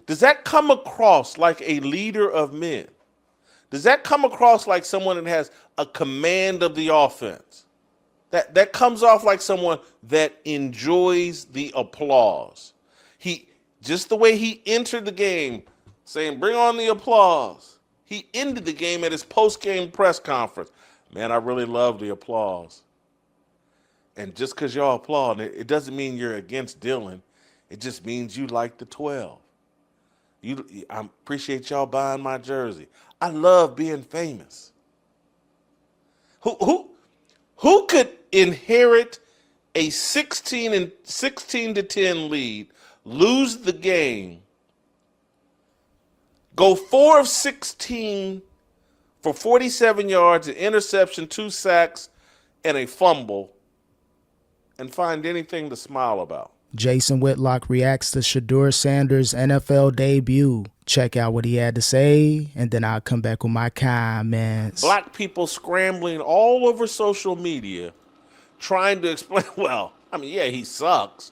Does that come across like a leader of men? Does that come across like someone that has a command of the offense? That comes off like someone that enjoys the applause. He just the way he entered the game, saying, "Bring on the applause." He ended the game at his post-game press conference. Man, I really love the applause. And just because y'all applaud, it doesn't mean you're against Dylan. It just means you like the 12. I appreciate y'all buying my jersey. I love being famous. Who could inherit a 16 to 10 lead, lose the game, go 4 of 16 for 47 yards, an interception, 2 sacks, and a fumble, and find anything to smile about? Jason Whitlock reacts to Shedeur Sanders' NFL debut. Check out what he had to say, and then I'll come back with my comments. Black people scrambling all over social media trying to explain, well, I mean, yeah, he sucks,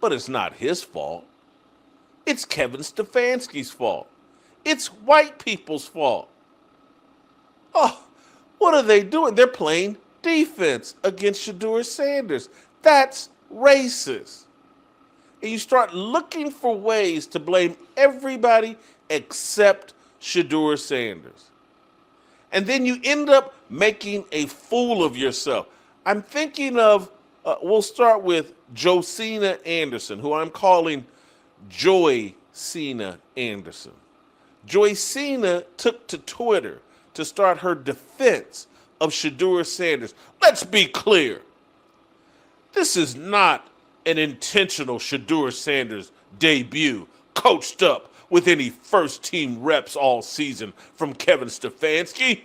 but it's not his fault. It's Kevin Stefanski's fault. It's white people's fault. Oh, what are they doing? They're playing defense against Shedeur Sanders. That's racist. And you start looking for ways to blame everybody except Shedeur Sanders. And then you end up making a fool of yourself. I'm thinking of, we'll start with Josina Anderson, who I'm calling Joy Cena Anderson. Joy Cena took to Twitter to start her defense of Shedeur Sanders. Let's be clear. This is not an intentional Shedeur Sanders debut, coached up with any first-team reps all season from Kevin Stefanski.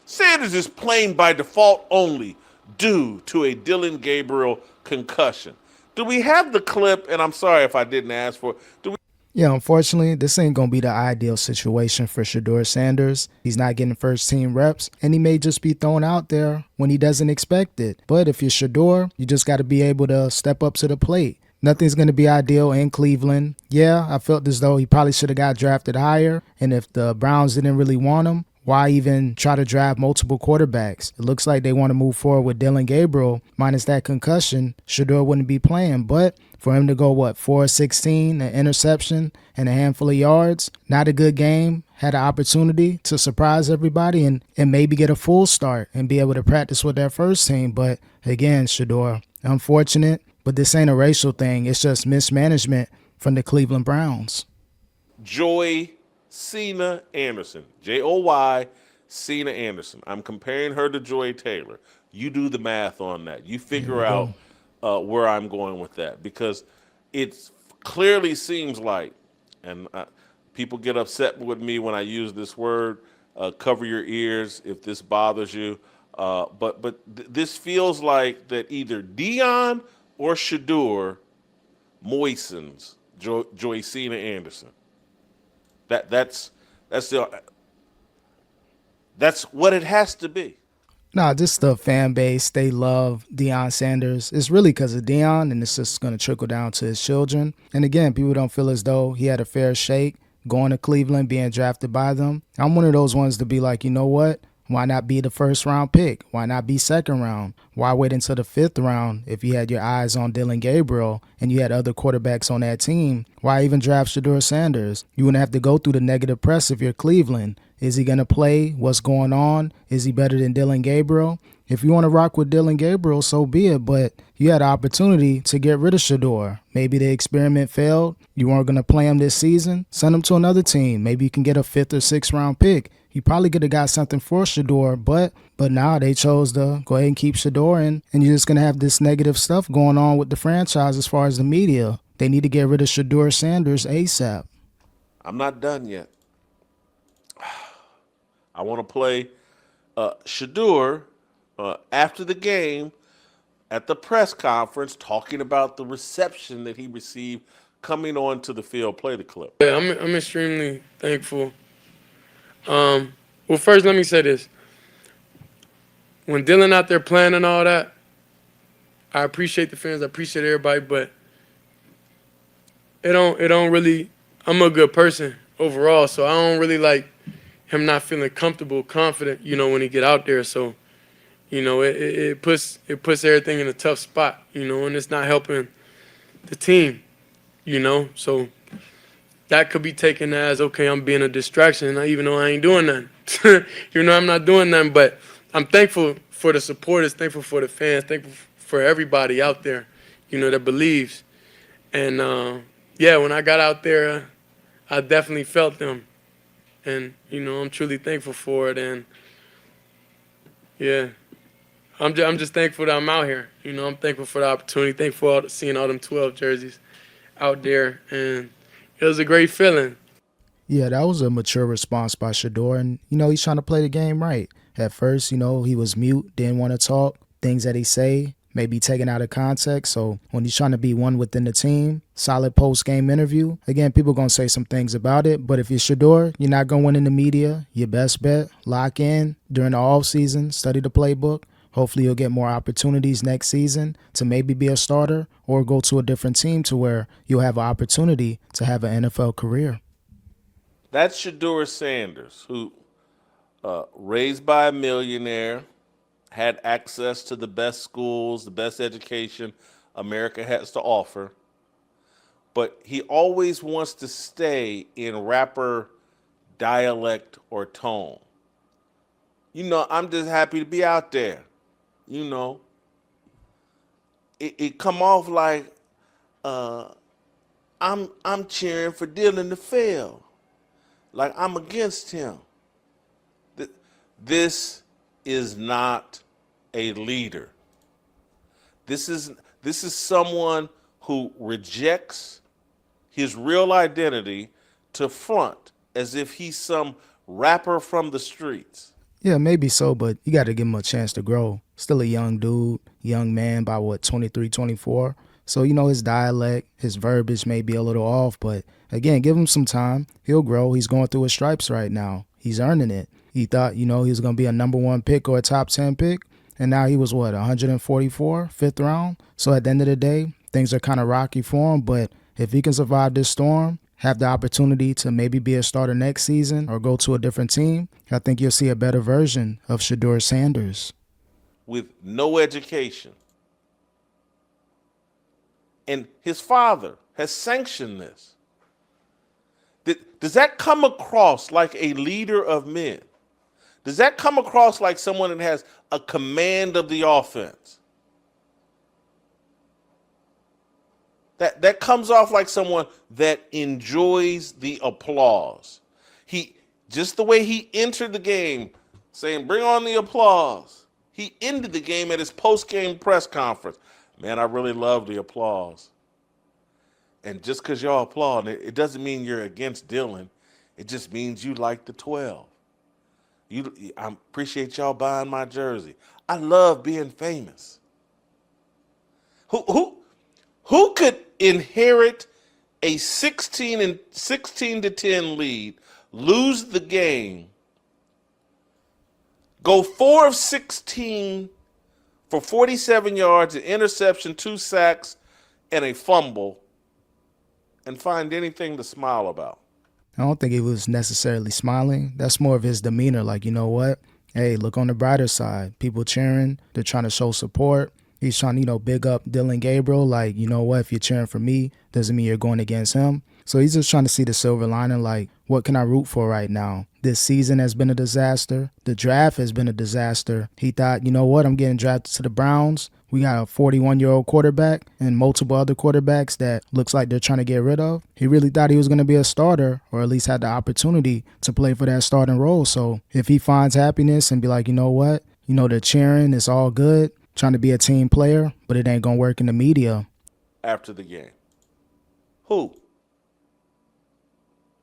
Sanders is playing by default only due to a Dylan Gabriel concussion. Do we have the clip? And I'm sorry if I didn't ask for it. Yeah, unfortunately, this ain't going to be the ideal situation for Shedeur Sanders. He's not getting first-team reps, and he may just be thrown out there when he doesn't expect it. But if you're Shedeur, you just got to be able to step up to the plate. Nothing's going to be ideal in Cleveland. Yeah, I felt as though he probably should have got drafted higher, and if the Browns didn't really want him, why even try to draft multiple quarterbacks? It looks like they want to move forward with Dylan Gabriel. Minus that concussion, Shedeur wouldn't be playing. But for him to go, 4 of 16, an interception, and a handful of yards, not a good game. Had an opportunity to surprise everybody and maybe get a full start and be able to practice with their first team. But again, Shedeur, unfortunate. But this ain't a racial thing. It's just mismanagement from the Cleveland Browns. Joy Cena Anderson, Joy Cena Anderson. I'm comparing her to Joy Taylor. You do the math on that. You figure out where I'm going with that, because it clearly seems like, and people get upset with me when I use this word, cover your ears if this bothers you, but this feels like that either Dion or Shedeur moistens Joy Cena Anderson. That's what it has to be. Nah, just the fan base, they love Deion Sanders. It's really because of Deion, and it's just going to trickle down to his children. And again, people don't feel as though he had a fair shake going to Cleveland, being drafted by them. I'm one of those ones to be like, you know what? Why not be the first round pick? Why not be second round? Why wait until the 5th round if you had your eyes on Dylan Gabriel and you had other quarterbacks on that team? Why even draft Shedeur Sanders? You wouldn't have to go through the negative press if you're Cleveland. Is he going to play? What's going on? Is he better than Dylan Gabriel? If you want to rock with Dylan Gabriel, so be it, but you had an opportunity to get rid of Shedeur. Maybe the experiment failed. You weren't going to play him this season. Send him to another team. Maybe you can get a 5th or 6th round pick. You probably could have got something for Shedeur, but now they chose to go ahead and keep Shedeur in, and you're just going to have this negative stuff going on with the franchise as far as the media. They need to get rid of Shedeur Sanders ASAP. I'm not done yet. I want to play Shedeur after the game at the press conference talking about the reception that he received coming on to the field. Play the clip. Yeah, I'm extremely thankful. Well, first, let me say this. When Dylan out there playing and all that, I appreciate the fans, I appreciate everybody, but it don't really I'm a good person overall, so I don't really like him not feeling comfortable, confident, when he get out there. So, it puts everything in a tough spot, and it's not helping the team, So that could be taken as, okay, I'm being a distraction, even though I ain't doing nothing. I'm not doing nothing, but I'm thankful for the supporters, thankful for the fans, thankful for everybody out there, that believes. And yeah, when I got out there, I definitely felt them, and I'm truly thankful for it. And yeah, I'm just thankful that I'm out here. I'm thankful for the opportunity, thankful for seeing all them 12 jerseys out there, and it was a great feeling. Yeah, that was a mature response by Shedeur, and he's trying to play the game right. At first, he was mute, didn't want to talk. Things that he say may be taken out of context. So when he's trying to be one within the team, solid post-game interview. Again, people going to say some things about it, but if you're Shedeur, you're not going to win in the media. Your best bet, lock in during the offseason, study the playbook. Hopefully you'll get more opportunities next season to maybe be a starter or go to a different team to where you'll have an opportunity to have an NFL career. That's Shedeur Sanders, who raised by a millionaire, had access to the best schools, the best education America has to offer, but he always wants to stay in rapper dialect or tone. I'm just happy to be out there. It come off like I'm cheering for Dylan to fail, like I'm against him. This is not a leader. This is someone who rejects his real identity to front as if he's some rapper from the streets. Yeah, maybe so, but you got to give him a chance to grow. Still a young dude, young man by 23, 24. So, his dialect, his verbiage may be a little off, but again, give him some time. He'll grow. He's going through his stripes right now. He's earning it. He thought, he was going to be a number 1 pick or a top 10 pick. And now he was 144, 5th round. So at the end of the day, things are kind of rocky for him. But if he can survive this storm, have the opportunity to maybe be a starter next season or go to a different team, I think you'll see a better version of Shedeur Sanders. With no education. And his father has sanctioned this. Does that come across like a leader of men? Does that come across like someone that has a command of the offense? That comes off like someone that enjoys the applause. Just the way he entered the game, saying, "Bring on the applause." He ended the game at his post-game press conference. "Man, I really love the applause. And just because y'all applaud, it doesn't mean you're against Dylan. It just means you like the 12. I appreciate y'all buying my jersey. I love being famous." Who could inherit a 16 to 10 lead, lose the game, go 4 of 16 for 47 yards, an interception, 2 sacks, and a fumble, and find anything to smile about? I don't think he was necessarily smiling. That's more of his demeanor. Like, you know what? Hey, look on the brighter side. People cheering. They're trying to show support. He's trying to, big up Dylan Gabriel. Like, you know what? If you're cheering for me, doesn't mean you're going against him. So he's just trying to see the silver lining. Like, what can I root for right now? This season has been a disaster. The draft has been a disaster. He thought, you know what? I'm getting drafted to the Browns. We got a 41-year-old quarterback and multiple other quarterbacks that looks like they're trying to get rid of. He really thought he was going to be a starter, or at least had the opportunity to play for that starting role. So if he finds happiness and be like, you know what? They're cheering. It's all good. Trying to be a team player, but it ain't going to work in the media. After the game. Who?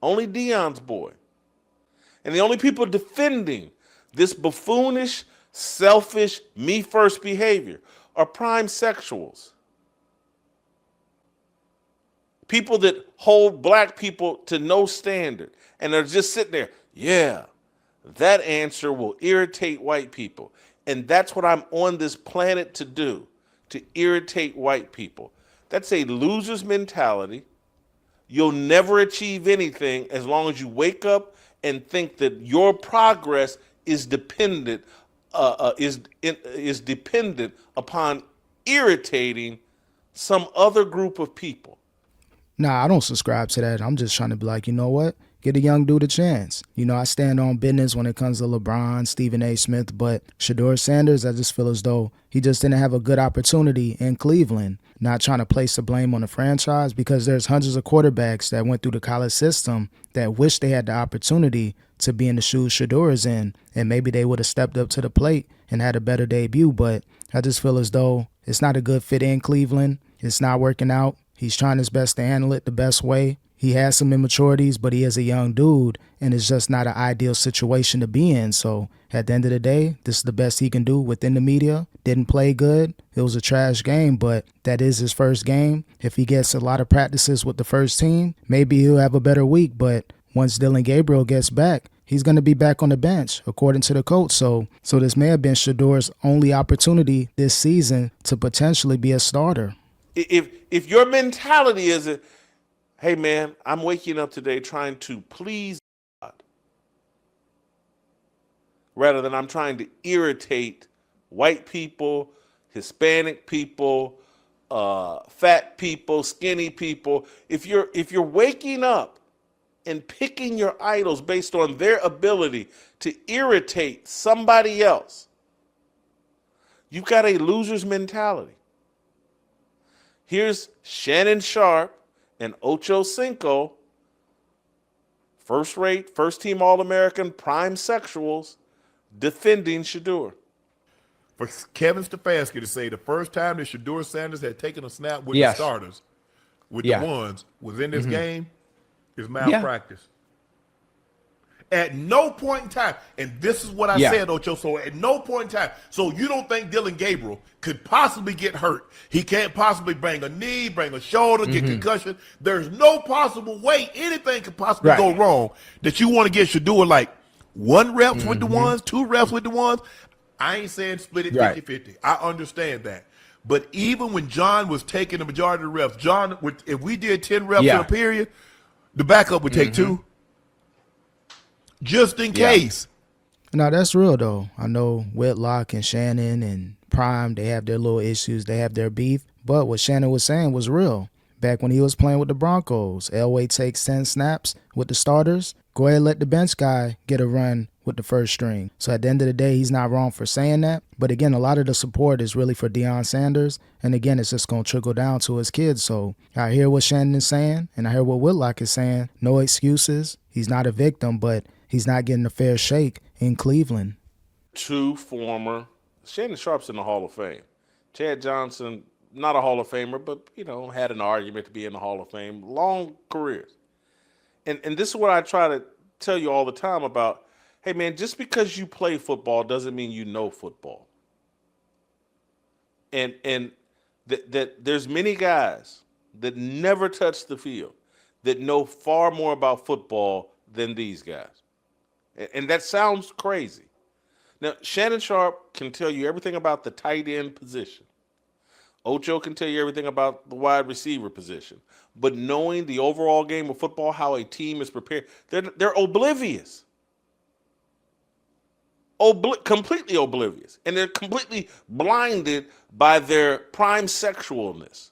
Only Deion's boy. And the only people defending this buffoonish, selfish, me-first behavior are prime sexuals. People that hold black people to no standard. And they're just sitting there, yeah, that answer will irritate white people. And that's what I'm on this planet to do, to irritate white people. That's a loser's mentality. you'll never achieve anything as long as you wake up and think that your progress is dependent is dependent upon irritating some other group of people. Nah, I don't subscribe to that. I'm just trying to be like, you know what? Get a young dude a chance. You know, I stand on business when it comes to LeBron, Stephen A. Smith, but Shedeur Sanders, I just feel as though he just didn't have a good opportunity in Cleveland. Not trying to place the blame on the franchise, because there's hundreds of quarterbacks that went through the college system that wish they had the opportunity to be in the shoes Shedeur is in, and maybe they would have stepped up to the plate and had a better debut. But I just feel as though it's not a good fit in Cleveland. It's not working out. He's trying his best to handle it the best way. He has some immaturities, but he is a young dude, and it's just not an ideal situation to be in. So at the end of the day, this is the best he can do within the media. Didn't play good. It was a trash game, but that is his first game. If he gets a lot of practices with the first team, maybe he'll have a better week. But once Dillon Gabriel gets back, he's going to be back on the bench, according to the coach. So this may have been Shedeur's only opportunity this season to potentially be a starter. If your mentality is, hey man, I'm waking up today trying to please God, rather than I'm trying to irritate white people, Hispanic people, fat people, skinny people. If you're waking up and picking your idols based on their ability to irritate somebody else, you've got a loser's mentality. Here's Shannon Sharpe and Ocho Cinco, first-rate, first-team All-American, prime sexuals, defending Shedeur. For Kevin Stefanski to say the first time that Shedeur Sanders had taken a snap with the starters, with the ones, was in this game, is malpractice. At no point in time, and this is what I said, Ocho, so at no point in time, so you don't think Dillon Gabriel could possibly get hurt. He can't possibly bring a knee, bring a shoulder, get concussion. There's no possible way anything could possibly go wrong that you want to get Shedeur like 1 reps with the ones, 2 reps with the ones. I ain't saying split it 50-50. I understand that. But even when John was taking the majority of the reps, John, if we did 10 reps in a period, the backup would take 2. Just in case. No, that's real, though. I know Whitlock and Shannon and Prime, they have their little issues. They have their beef. But what Shannon was saying was real. Back when he was playing with the Broncos, Elway takes 10 snaps with the starters. Go ahead and let the bench guy get a run with the first string. So at the end of the day, he's not wrong for saying that. But again, a lot of the support is really for Deion Sanders. And again, it's just going to trickle down to his kids. So I hear what Shannon is saying, and I hear what Whitlock is saying. No excuses. He's not a victim, but he's not getting a fair shake in Cleveland. 2 former, Shannon Sharpe's in the Hall of Fame. Chad Johnson, not a Hall of Famer, but, had an argument to be in the Hall of Fame. Long careers. And this is what I try to tell you all the time about, hey, man, just because you play football doesn't mean you know football. And that there's many guys that never touch the field that know far more about football than these guys. And that sounds crazy. Now, Shannon Sharpe can tell you everything about the tight end position. Ocho can tell you everything about the wide receiver position. But knowing the overall game of football, how a team is prepared, they're oblivious. Completely oblivious. And they're completely blinded by their prime sexualness,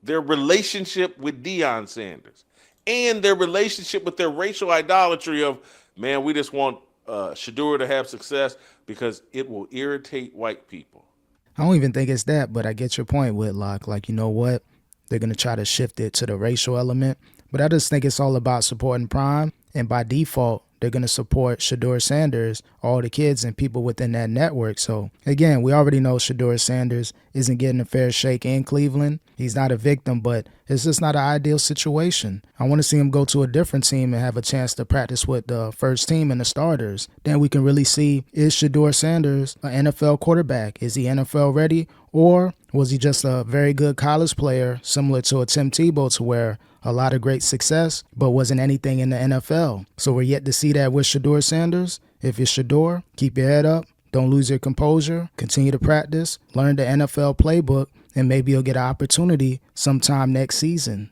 their relationship with Deion Sanders, and their relationship with their racial idolatry of, man, we just want Shedeur to have success because it will irritate white people. I don't even think it's that, but I get your point, Whitlock. Like, you know what? They're going to try to shift it to the racial element. But I just think it's all about supporting Prime. And by default, they're going to support Shedeur Sanders, all the kids and people within that network. So, again, we already know Shedeur Sanders isn't getting a fair shake in Cleveland. He's not a victim, but it's just not an ideal situation. I want to see him go to a different team and have a chance to practice with the first team and the starters. Then we can really see, is Shedeur Sanders an NFL quarterback? Is he NFL ready? Or was he just a very good college player, similar to a Tim Tebow, to where a lot of great success, but wasn't anything in the NFL? So we're yet to see that with Shedeur Sanders. If you're Shedeur, keep your head up. Don't lose your composure. Continue to practice. Learn the NFL playbook, and maybe you'll get an opportunity sometime next season.